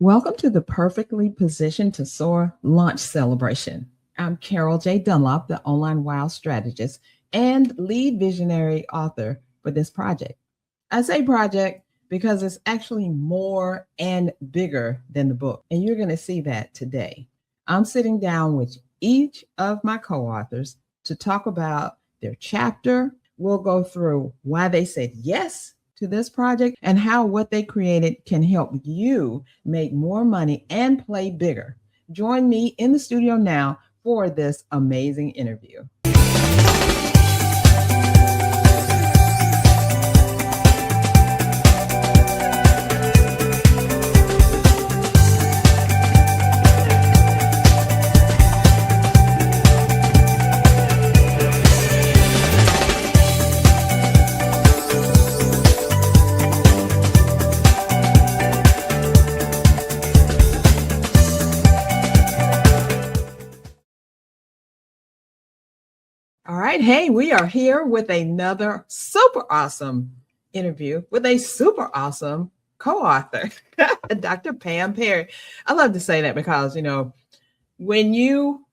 Welcome to the Perfectly Positioned to Soar launch celebration. I'm Carol J. Dunlop, the online WOW strategist and lead visionary author for this project. I say project because it's actually more and bigger than the book, and you're going to see that today. I'm sitting down with each of my co authors to talk about their chapter. We'll go through why they said yes to this project and how what they created can help you make more money and play bigger. Join me in the studio now for this amazing interview. All right. Hey, we are here with another super awesome interview with a super awesome co-author, Dr. Pam Perry. I love to say that because, when you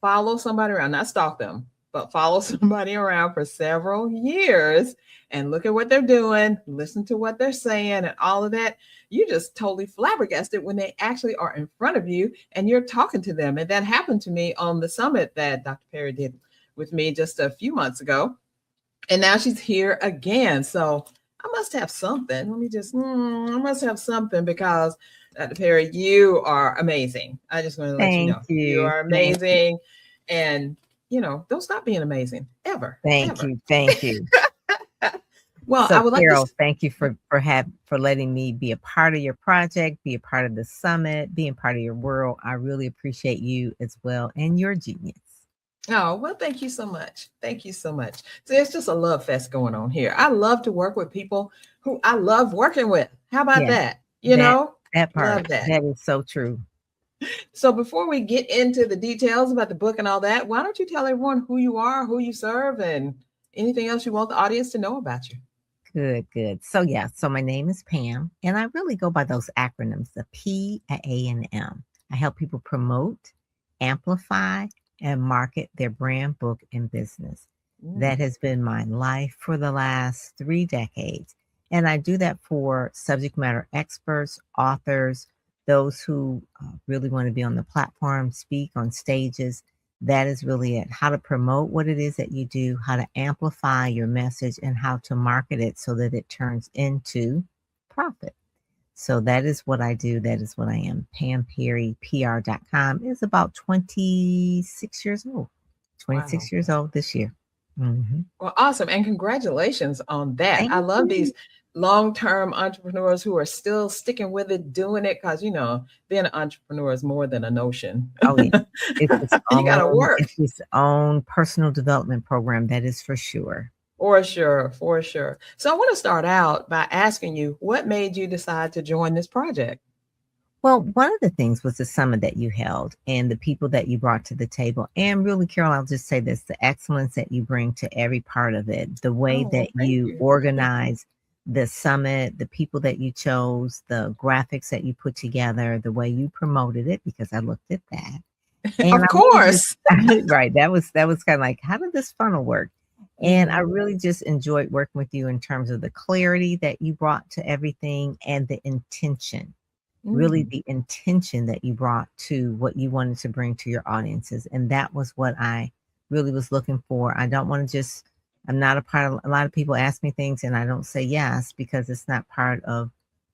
follow somebody around, not stalk them, but follow somebody around for several years and look at what they're doing, listen to what they're saying and all of that, you just totally flabbergasted when they actually are in front of you and you're talking to them. And that happened to me on the summit that Dr. Perry did with me just a few months ago. And now she's here again. So I must have something. I must have something because Dr. Perry, you are amazing. I just want to let you know. You are amazing. And, don't stop being amazing ever. Thank you. Well, so, I would like Carol, thank you for letting me be a part of your project, be a part of the summit, being part of your world. I really appreciate you as well and your genius. Oh, well, thank you so much. Thank you so much. So it's just a love fest going on here. I love to work with people who I love working with. How about that? That part. Love that is so true. So before we get into the details about the book and all that, why don't you tell everyone who you are, who you serve, and anything else you want the audience to know about you? Good. So my name is Pam, and I really go by those acronyms, the P, A, and M. I help people promote, amplify, and market their brand, book, and business. That has been my life for the last 3 decades. And I do that for subject matter experts, authors, those who really want to be on the platform, speak on stages. That is really it. How to promote what it is that you do, how to amplify your message, and how to market it so that it turns into profit. So that is what I do. That is what I am. Pam Perry, PR.com is about 26 years old. 26 years old this year. Mm-hmm. Well, awesome. And congratulations on that. I love these long-term entrepreneurs who are still sticking with it, doing it, because, being an entrepreneur is more than a notion. Oh, yeah. You got to work. It's its own personal development program. That is for sure. For sure. So I want to start out by asking you, what made you decide to join this project? Well, one of the things was the summit that you held and the people that you brought to the table. And really, Carol, I'll just say this, the excellence that you bring to every part of it, the way that you organize the summit, the people that you chose, the graphics that you put together, the way you promoted it, because I looked at that. And of course. Right. That was kind of like, how did this funnel work? And I really just enjoyed working with you in terms of the clarity that you brought to everything and the intention. Really the intention that you brought to what you wanted to bring to your audiences. And that was what I really was looking for. I don't want to I'm not a part of, a lot of people ask me things and I don't say yes, because it's not part of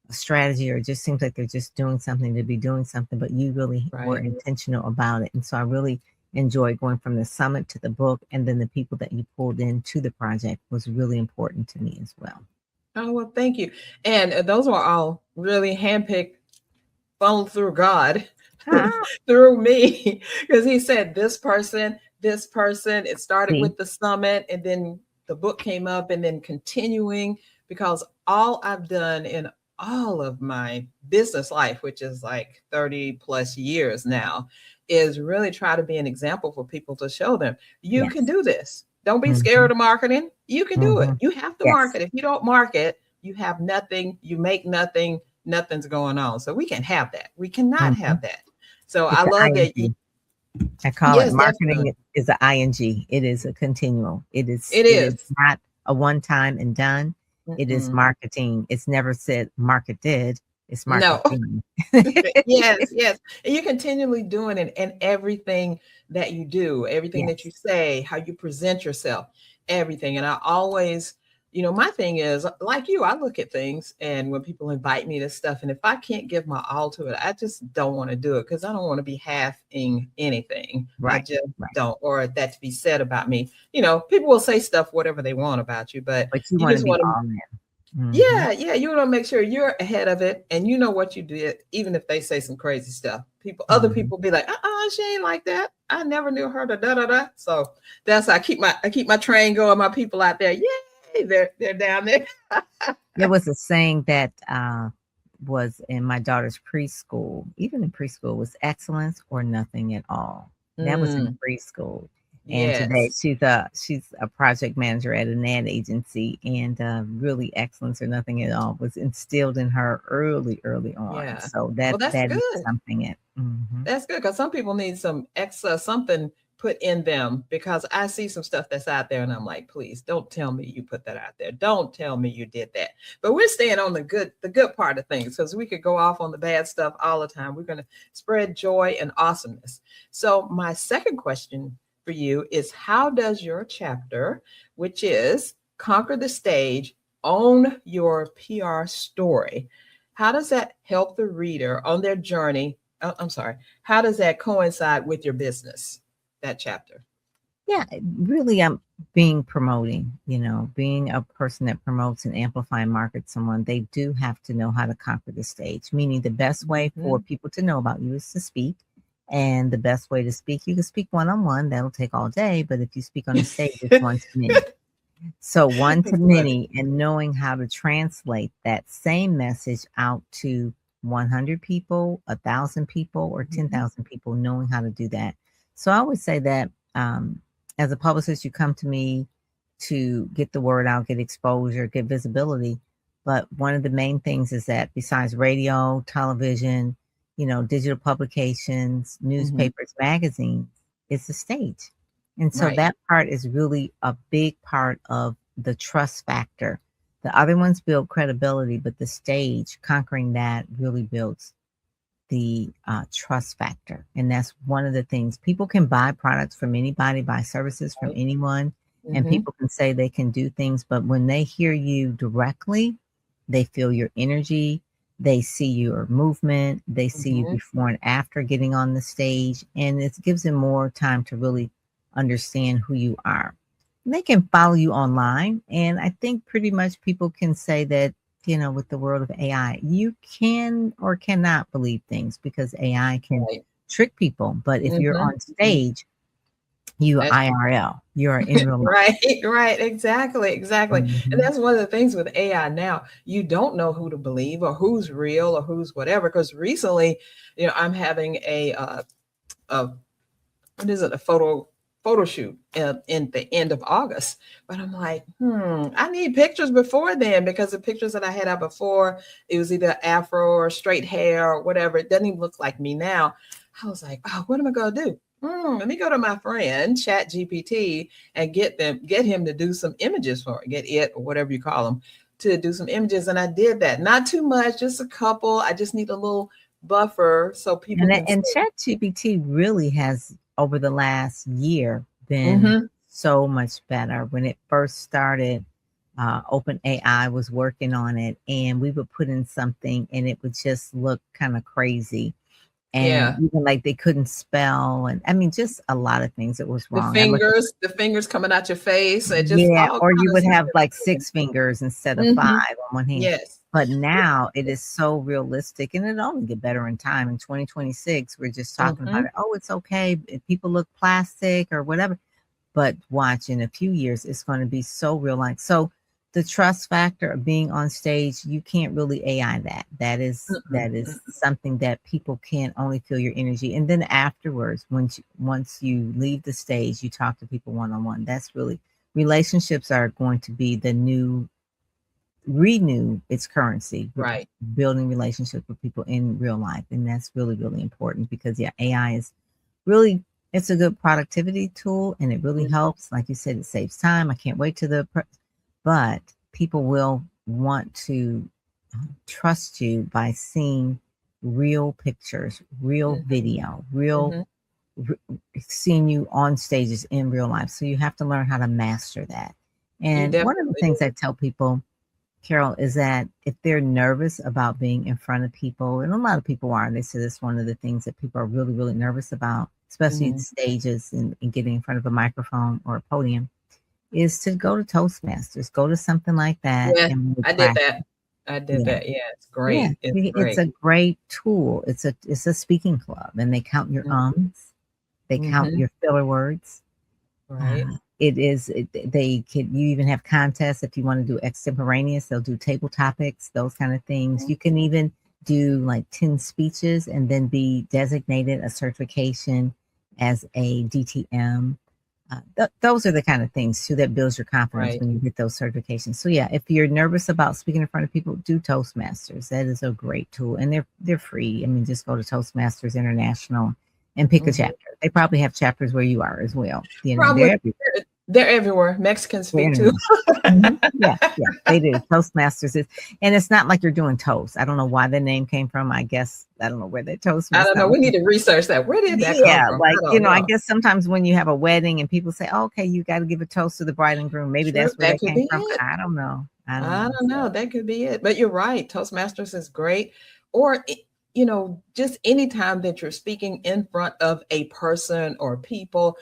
a strategy, or it just seems like they're just doing something to be doing something, but you really were intentional about it. And so I really enjoyed going from the summit to the book, and then the people that you pulled into the project was really important to me as well. Oh, well, thank you. And those were all really handpicked, funneled through God, through me, because he said this person. It started with the summit, and then the book came up, and then continuing, because all I've done in all of my business life, which is like 30 plus years now, is really try to be an example for people to show them you can do this. Don't be scared of marketing. You can do it. You have to market. If you don't market, you have nothing, you make nothing, nothing's going on. So we can have that. We cannot Mhm. have that. So I It's an love that. ing. I call it Yes, definitely. marketing is an ing. It is a continual. It It is is. not a one time and done. It is Mm-mm. marketing. It's never said marketed. It's No. marketing. Yes, yes. And you're continually doing it in everything that you do, everything that you Yes. say, how you present yourself, everything. And I always, my thing is like you, I look at things and when people invite me to stuff, and if I can't give my all to it, I just don't want to do it because I don't want to be halving anything. I Right. just Right. don't, or that to be said about me. People will say stuff, whatever they want about you, but But you you want to just be want to. all in. Hmm. Yeah, yeah, you want to make sure you're ahead of it and you know what you did, even if they say some crazy stuff. Other Hmm. people be like, she ain't like that. I never knew her. Da da da da. So that's I keep my train going. My people out there, yay, they're down there. There was a saying that was in my daughter's preschool, even in preschool, was excellence or nothing at all. That was in Mm, preschool. And today yes, she's a project manager at an ad agency, and really excellence or nothing at all was instilled in her early on. yeah. So Well, that's that is good. something it. Hmm. That's good because some people need some extra something put in them because I see some stuff that's out there and I'm like, please don't tell me you put that out there. Don't tell me you did that. But we're staying on the good part of things because we could go off on the bad stuff all the time. We're going to spread joy and awesomeness. So my second question for you is how does your chapter, which is Conquer the Stage, Own Your PR Story, how does that help the reader on their journey? I'm sorry. How does that coincide with your business? That chapter. Yeah, really, I'm being promoting, being a person that promotes and amplify and markets someone, they do have to know how to conquer the stage, meaning the best way for Mhm. people to know about you is to speak. And the best way to speak, you can speak one on one, that'll take all day. But if you speak on the stage, it's one to many. So, one to That's funny. many, and knowing how to translate that same message out to 100 people, 1,000 people, or Mhm. 10,000 people, knowing how to do that. So, I would say that as a publicist, you come to me to get the word out, get exposure, get visibility. But one of the main things is that besides radio, television, digital publications, Mhm. newspapers, magazines, it's the stage. And so Right. that part is really a big part of the trust factor. The other ones build credibility, but the stage, conquering that really builds the trust factor. And that's one of the things. People can buy products from anybody, buy services from Right. anyone, and Mhm. people can say they can do things, but when they hear you directly, they feel your energy, they see your movement, they see you Mhm. before and after getting on the stage, and it gives them more time to really understand who you are. And they can follow you online, and I think pretty much people can say that with the world of AI, you can or cannot believe things because AI can Right. trick people. But if you're Mhm. on Mhm. stage, you are That's IRL, you are in real life. right, right, exactly, exactly. And Mhm. that's one of the things with AI now. You don't know who to believe or who's real or who's whatever. Because recently, I'm having a what is it, a photo shoot in the end of August. But I'm like, I need pictures before then because the pictures that I had out before, it was either afro or straight hair or whatever. It doesn't even look like me now. I was like, oh, what am I gonna do? Let me go to my friend Chat GPT and get him to do some images for me, get it or whatever you call them to do some images. And I did that. Not too much, just a couple. I just need a little buffer so people And can see. ChatGPT really has over the last year been Mm-hmm. so much better. When it first started, OpenAI was working on it, and we would put in something, and it would just look kind of crazy. And Yeah. even like they couldn't spell, and I mean, just a lot of things that was The wrong. fingers coming out your face, and just Yeah, all or you kinds of would stuff have that like was 6 fingers instead of 5 mm-hmm. on one hand. Yes. But now it is so realistic, and it'll only get better in time. In 2026, we're just talking about Mm-hmm. it. Oh, it's okay if people look plastic or whatever. But watch in a few years, it's going to be so real. Like, so the trust factor of being on stage, you can't really AI that. That Mm-mm. is something that people can only feel your energy. And then afterwards, once you leave the stage, you talk to people one on one. That's really relationships are going to be the new renew its currency, Right. building relationships with people in real life. And that's really, really important because, yeah, AI is really, it's a good productivity tool and it really Mhm. helps. Like you said, it saves time. I can't wait to but people will want to trust you by seeing real pictures, real Mhm. video, real Mhm. r- seeing you on stages in real life. So you have to learn how to master that. You And one of the definitely things I do. tell people, Carol, is that if they're nervous about being in front of people, and a lot of people are, they say that's one of the things that people are really, really nervous about, especially Mhm. stages and getting in front of a microphone or a podium, is to go to Toastmasters, go to something like that Yeah, and really I did practice. that. I did Yeah. that. Yeah, it's Yeah. great. It's It's great. a great tool. It's a speaking club and they count your ums, they count Mm-hmm. your filler words. Right. They can, you even have contests if you want to do extemporaneous, they'll do table topics, those kind of things. Mhm. You can even do like 10 speeches and then be designated a certification as a DTM. Those are the kind of things too that builds your confidence Right. when you get those certifications. So yeah, if you're nervous about speaking in front of people, do Toastmasters. That is a great tool, and they're free. I mean, just go to Toastmasters International and pick a Mhm. chapter. They probably have chapters where you are as well. You know, Probably they're everywhere. they're everywhere. Mexicans They're speak too. internet. Yeah, yeah, they do. Toastmasters is, and it's not like you're doing toast. I don't know why the name came from. I guess I don't know where that I Toastmasters. don't know. We need to research that. Where did that come Yeah, from? like, I don't I know. guess sometimes when you have a wedding and people say, oh, okay, you got to give a toast to the bride and groom. Maybe True. that's where That that could came be from. it. I don't know. I don't I know. don't So, know. That could be it. But you're right. Toastmasters is great. Or, just anytime that you're speaking in front of a person or people,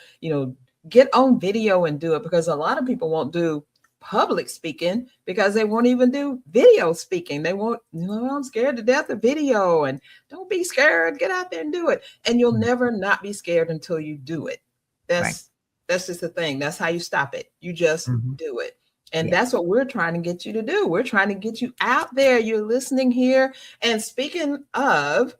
get on video and do it because a lot of people won't do public speaking because they won't even do video speaking. They won't, I'm scared to death of video and don't be scared. Get out there and do it. And you'll mm, never not be scared until you do it. right. That's just the thing. That's how you stop it. You just Hmm. do it. And Yeah. that's what we're trying to get you to do. We're trying to get you out there. You're listening here. And speaking of,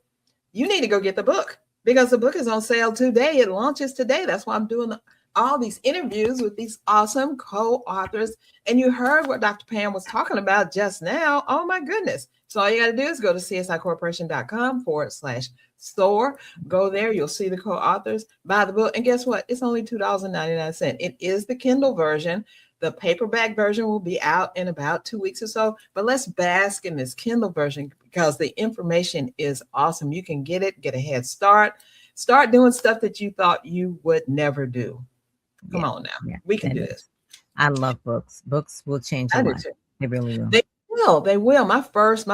you need to go get the book because the book is on sale today. It launches today. That's why I'm doing all these interviews with these awesome co-authors. And you heard what Dr. Pam was talking about just now. Oh my goodness. So all you got to do is go to csicorporation.com/store. Go there. You'll see the co-authors, buy the book. And guess what? It's only $2.99. It is the Kindle version. The paperback version will be out in about 2 weeks or so, but let's bask in this Kindle version because the information is awesome. You can get a head start doing stuff that you thought you would never do. Come Yeah. on now. Yeah. We can That do is. this. I love books. Books will change I your do life. too. They really will. They will. My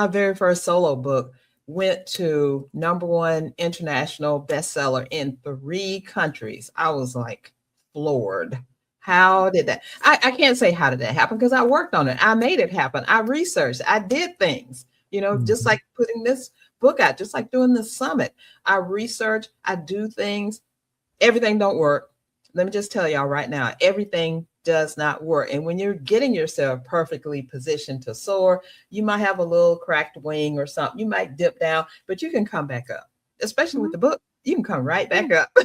very first solo book went to number one international bestseller in 3 countries. I was like floored. How did that? I can't say how did that happen because I worked on it. I made it happen. I researched. I did things, just Hmm. like putting this book out, just like doing this summit. I research, I do things. Everything don't work. Let me just tell y'all right now, everything does not work. And when you're getting yourself perfectly positioned to soar, you might have a little cracked wing or something. You might dip down, but you can come back up. Especially with Hmm. the book, you can come right Yeah. back up.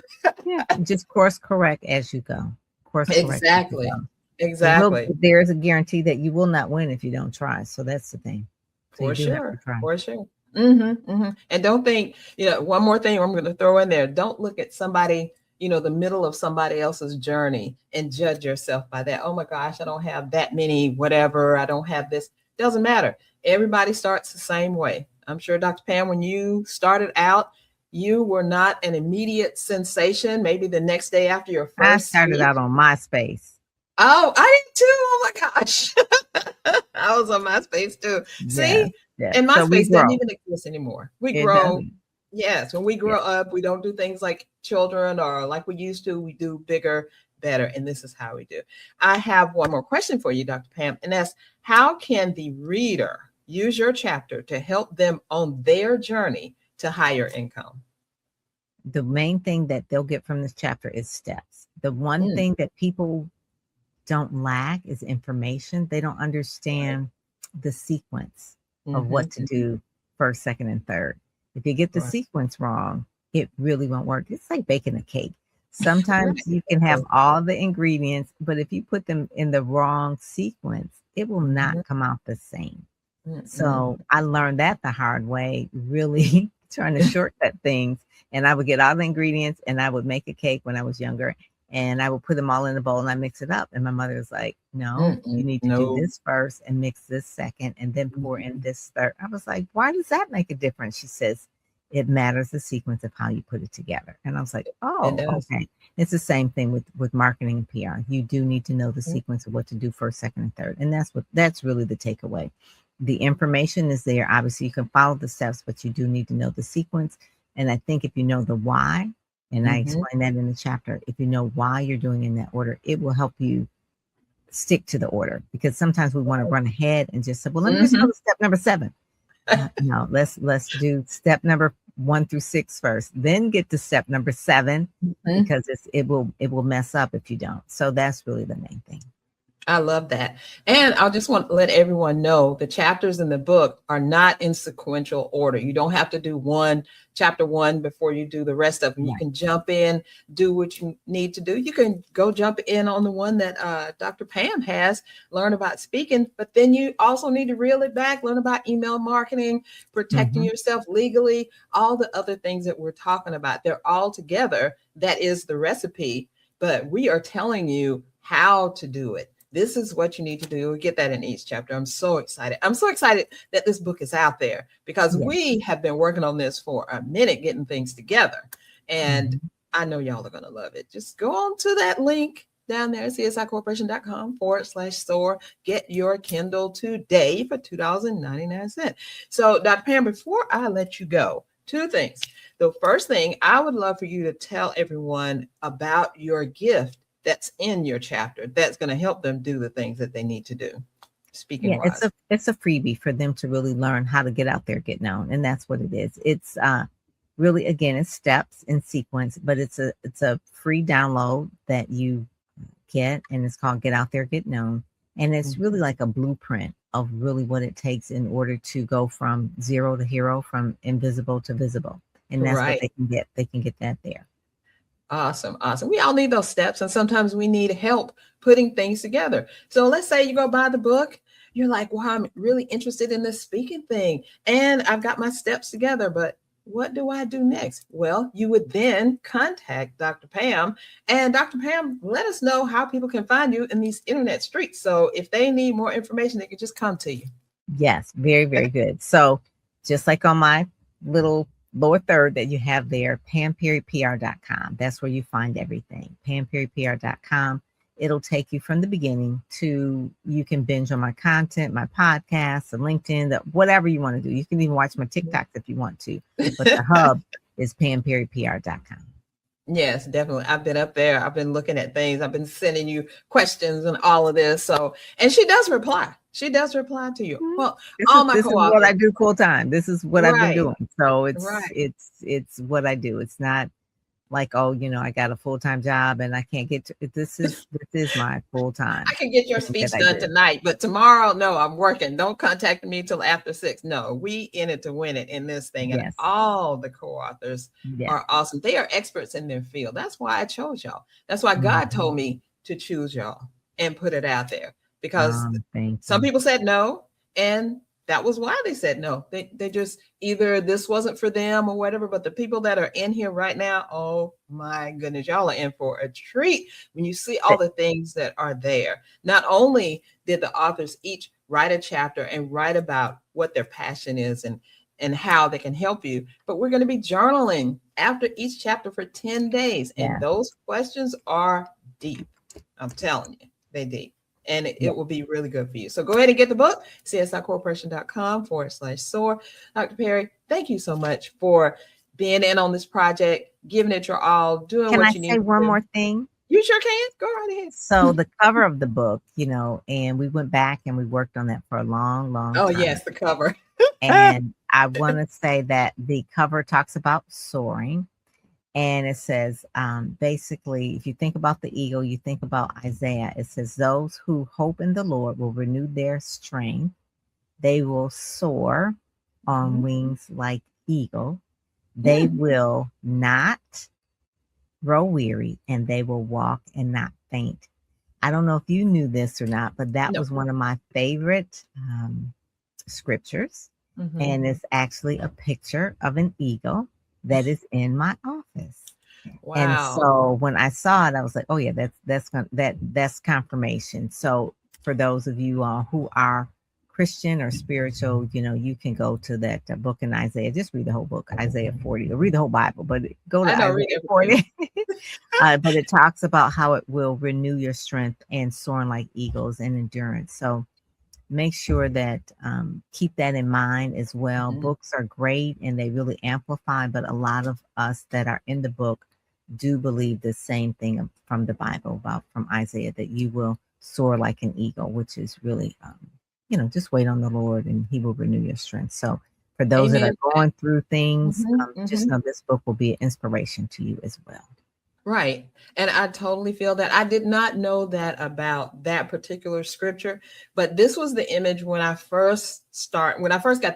Yeah. Just course correct as you go. Course correct as you Exactly. go. Exactly. There is a guarantee that you will not win if you don't try. So that's the thing. So you For do have to sure. try. For sure. And don't think, one more thing I'm going to throw in there. Don't look at somebody, the middle of somebody else's journey and judge yourself by that. Oh my gosh, I don't have that many, whatever. I don't have this. Doesn't matter. Everybody starts the same way. I'm sure, Dr. Pam, when you started out, you were not an immediate sensation. Maybe the next day after your I first started speech. out on MySpace. Oh, I did too. Oh my gosh. I was on MySpace too. Yeah. See? Yeah. And So we MySpace doesn't grow. even exist anymore. We It grow. doesn't. Yes, when we Yeah. grow up, we don't do things like children or like we used to. We do bigger, better. And this is how we do. I have one more question for you, Dr. Pam. And that's how can the reader use your chapter to help them on their journey to higher income? The main thing that they'll get from this chapter is steps. The one Mm, thing that people don't lack is information. They don't right. understand the sequence of Mm-hmm, what to do first, second, and third. If you get the right. sequence wrong, it really won't work. It's like baking a cake. Sometimes Right. you can have Exactly. all the ingredients, but if you put them in the wrong sequence, it will not come out the same. Mm-mm. So I learned that the hard way, really trying to shortcut things. And I would get all the ingredients and I would make a cake when I was younger and I would put them all in a bowl and I mix it up. And my mother was like, no, you Mm-mm. need to do No. this first and mix this second and then pour in Mhm. this third. I was like, why does that make a difference? She says, it matters the sequence of how you put it together. And I was like, It oh, does. okay. It's the same thing with marketing and PR. You do need to know the Mhm. sequence of what to do first, second, and third. And that's really the takeaway. The information is there. Obviously, you can follow the steps, but you do need to know the sequence. And I think if you know the why, and I Mhm. explain that in the chapter, if you know why you're doing in that order, it will help you stick to the order. Because sometimes we want to run ahead and just say, well, let me just go Mhm. to step number 7. No, let's do step number 1 through 6 first, then get to step number 7 Mhm. because it will mess up if you don't. So that's really the main thing. I love that. And I just want to let everyone know the chapters in the book are not in sequential order. You don't have to do chapter one before you do the rest of them. You Right. can jump in, do what you need to do. You can go jump in on the one that Dr. Pam has, learn about speaking, but then you also need to reel it back, learn about email marketing, protecting Mm-hmm. yourself legally, all the other things that we're talking about. They're all together. That is the recipe, but we are telling you how to do it. This is what you need to do. We get that in each chapter. I'm so excited. I'm so excited that this book is out there because Yeah. we have been working on this for a minute, getting things together. And Mm-hmm. I know y'all are going to love it. Just go on to that link down there, csicorporation.com/store. Get your Kindle today for $2.99. So, Dr. Pam, before I let you go, 2 things. The first thing, I would love for you to tell everyone about your gift that's in your chapter that's going to help them do the things that they need to do, speaking Yeah, it's wise. a freebie for them to really learn how to get out there, get known, and that's what it is. It's really, again, it's steps in sequence, but it's a free download that you get, and it's called Get Out There, Get Known, and it's Mhm. really like a blueprint of really what it takes in order to go from zero to hero, from invisible to visible, and that's what Right. they can get. They can get that there. Awesome. Awesome. We all need those steps, and sometimes we need help putting things together. So let's say you go buy the book. You're like, wow, I'm really interested in this speaking thing, and I've got my steps together, but what do I do next? Well, you would then contact Dr. Pam, and Dr. Pam, let us know how people can find you in these internet streets. So if they need more information, they can just come to you. Yes, very, very good. So just like on my little lower third that you have there, PamPerryPR.com. That's where you find everything. PamPerryPR.com. It'll take you from the beginning to, you can binge on my content, my podcasts, and LinkedIn, whatever you want to do. You can even watch my TikToks if you want to. But the hub is PamPerryPR.com. Yes, definitely. I've been up there. I've been looking at things. I've been sending you questions and all of this. So, and she does reply. She does reply to you. Mhm. Well, This is all my this is what co-authors. I do full time. This is what I've been Right, doing. So it's right. it's it's what I do. It's not like, oh, I got a full time job and I can't get to it. This is my full I time can get your thing that speech I done do. tonight, but tomorrow, no, I'm working. Don't contact me till after 6. No, we in it to win it in this thing. And Yes, all the co-authors yes. are awesome. They are experts in their field. That's why I chose y'all. That's why God Mhm. told me to choose y'all and put it out there, because Thank some you. people said no, and that was why they said no. They just, either this wasn't for them or whatever. But the people that are in here right now, oh my goodness, y'all are in for a treat when you see all Th- the things that are there. Not only did the authors each write a chapter and write about what their passion is and how they can help you, but we're going to be journaling after each chapter for 10 days. And Yeah, those questions are deep. I'm telling you, they deep. And yeah. it will be really good for you. So go ahead and get the book, csicorporation.com/soar. Dr. Perry, thank you so much for being in on this project, giving it your all, doing Can I what you say need to one do. more thing? You sure can. Go right ahead. So the cover of the book, and we went back and we worked on that for a long, long Oh, time. yes, the cover. And I want to say that the cover talks about soaring. And it says, basically, if you think about the eagle, you think about Isaiah. It says, those who hope in the Lord will renew their strength. They will soar on Mhm. wings like eagle. They Yeah. will not grow weary, and they will walk and not faint. I don't know if you knew this or not, but that No. was one of my favorite scriptures. Mm-hmm. And it's actually a picture of an eagle that is in my office. And Wow. so when I saw it, I was like, "Oh yeah, that's confirmation." So for those of you who are Christian or spiritual, you can go to that book in Isaiah. Just read the whole book, Isaiah 40, or read the whole Bible, but go to I know, read Isaiah everything. 40. But it talks about how it will renew your strength and soaring like eagles and endurance. So make sure that keep that in mind as well. Mhm. Books are great and they really amplify, but a lot of us that are in the book do believe the same thing from the Bible, about from Isaiah, that you will soar like an eagle, which is really, just wait on the Lord and He will renew your strength. So for those that Amen. are going through things, Mhm, just mhm. know this book will be an inspiration to you as well. Right. And I totally feel that. I did not know that about that particular scripture, but this was the image when I first got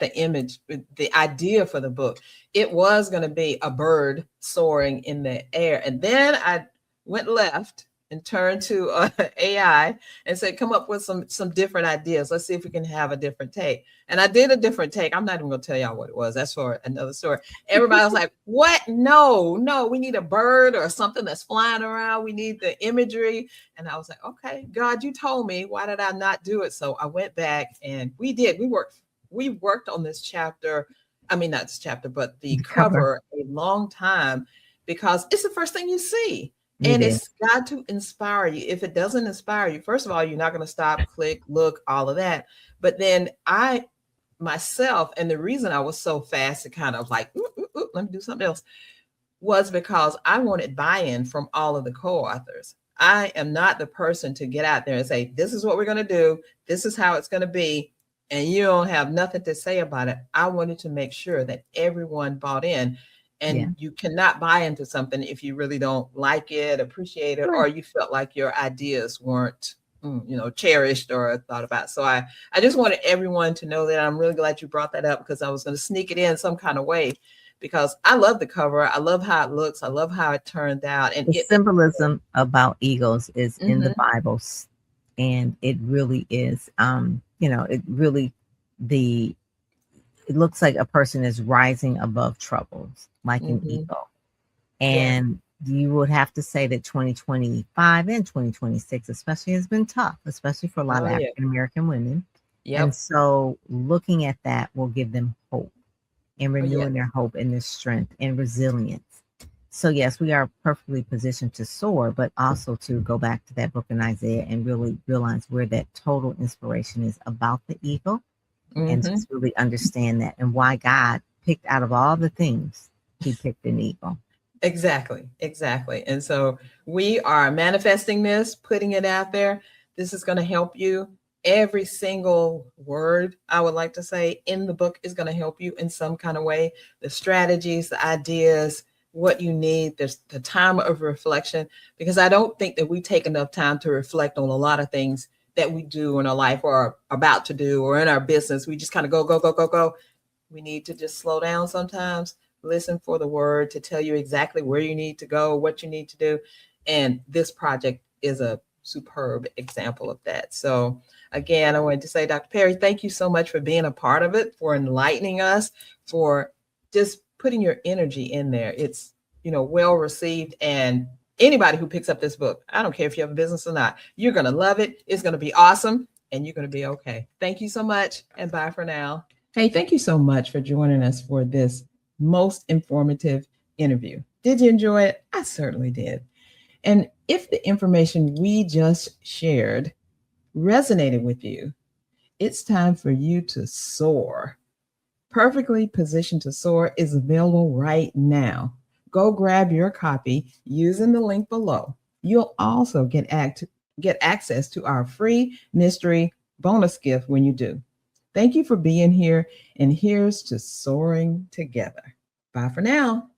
the image, the idea for the book. It was going to be a bird soaring in the air. And then I went left and turned to AI and said, come up with some different ideas. Let's see if we can have a different take. And I did a different take. I'm not even going to tell y'all what it was. That's for another story. Everybody was like, what? No, no, we need a bird or something that's flying around. We need the imagery. And I was like, okay, God, you told me. Why did I not do it? So I went back and we did. We worked on this chapter. I mean, not this chapter, but the The cover, cover a long time because it's the first thing you see. it And is. it's got to inspire you. If it doesn't inspire you, first of all, you're not going to stop, click, look, all of that. But then I myself, and the reason I was so fast to kind of like, let me do something else, was because I wanted buy-in from all of the co-authors. I am not the person to get out there and say, this is what we're going to do, this is how it's going to be, and you don't have nothing to say about it. I wanted to make sure that everyone bought in. Yeah. And you cannot buy into something if you really don't like it, appreciate it, Right. or you felt like your ideas weren't cherished or thought about. So I just wanted everyone to know that. I'm really glad you brought that up because I was going to sneak it in some kind of way because I love the cover. I love how it looks. I love how it turned out. And The it symbolism about eagles is in the mhm, Bible, and it really is. It really the it looks like a person is rising above troubles, like an mhm, eagle. yeah. And you would have to say that 2025 and 2026, especially, has been tough, especially for a lot Oh, of yeah. African American women. And Yep. so, looking at that will give them hope and Oh, yeah. renewing their hope and their strength and resilience. So, yes, we are perfectly positioned to soar, but also to go back to that book in Isaiah and really realize where that total inspiration is about the eagle, and Hmm. just really understand that and why God picked, out of all the things, He picked an eagle. Exactly. Exactly. And so we are manifesting this, putting it out there. This is going to help you. Every single word I would like to say in the book is going to help you in some kind of way. The strategies, the ideas, what you need, there's the time of reflection, because I don't think that we take enough time to reflect on a lot of things that we do in our life or are about to do or in our business. We just kind of go, go, go, go, go. We need to just slow down sometimes, listen for the word to tell you exactly where you need to go, what you need to do. And this project is a superb example of that. So, again, I wanted to say, Dr. Perry, thank you so much for being a part of it, for enlightening us, for just putting your energy in there. It's, well received. And anybody who picks up this book, I don't care if you have a business or not, you're going to love it. It's going to be awesome and you're going to be okay. Thank you so much. And bye for now. Hey, thank you so much for joining us for this most informative interview. Did you enjoy it? I certainly did. And if the information we just shared resonated with you, it's time for you to soar. Perfectly Positioned to Soar is available right now. Go grab your copy using the link below. You'll also get access to our free mystery bonus gift when you do. Thank you for being here, and here's to soaring together. Bye for now.